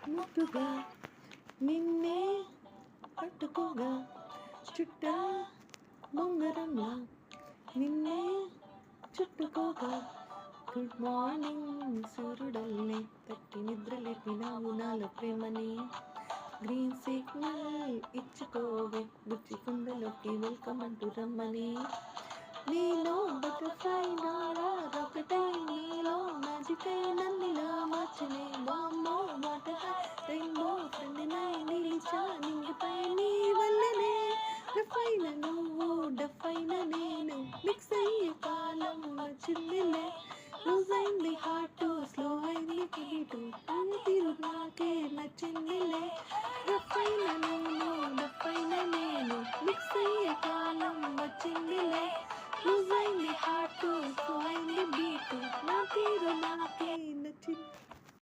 ముద్దుగా నిన్నే పట్టుకోగా చుట్టా బొంగరంలా నిన్నే చుట్టుకోగా గుడ్ మార్నింగ్ సూర్యుడల్లే తట్టి నిద్రలేపినావు నాలో ప్రేమని గ్రీన్ సిగ్నల్ ఇచ్చుకోవే బుజ్జి కుండలోకి వెల్కమ్ అంటూ రమ్మని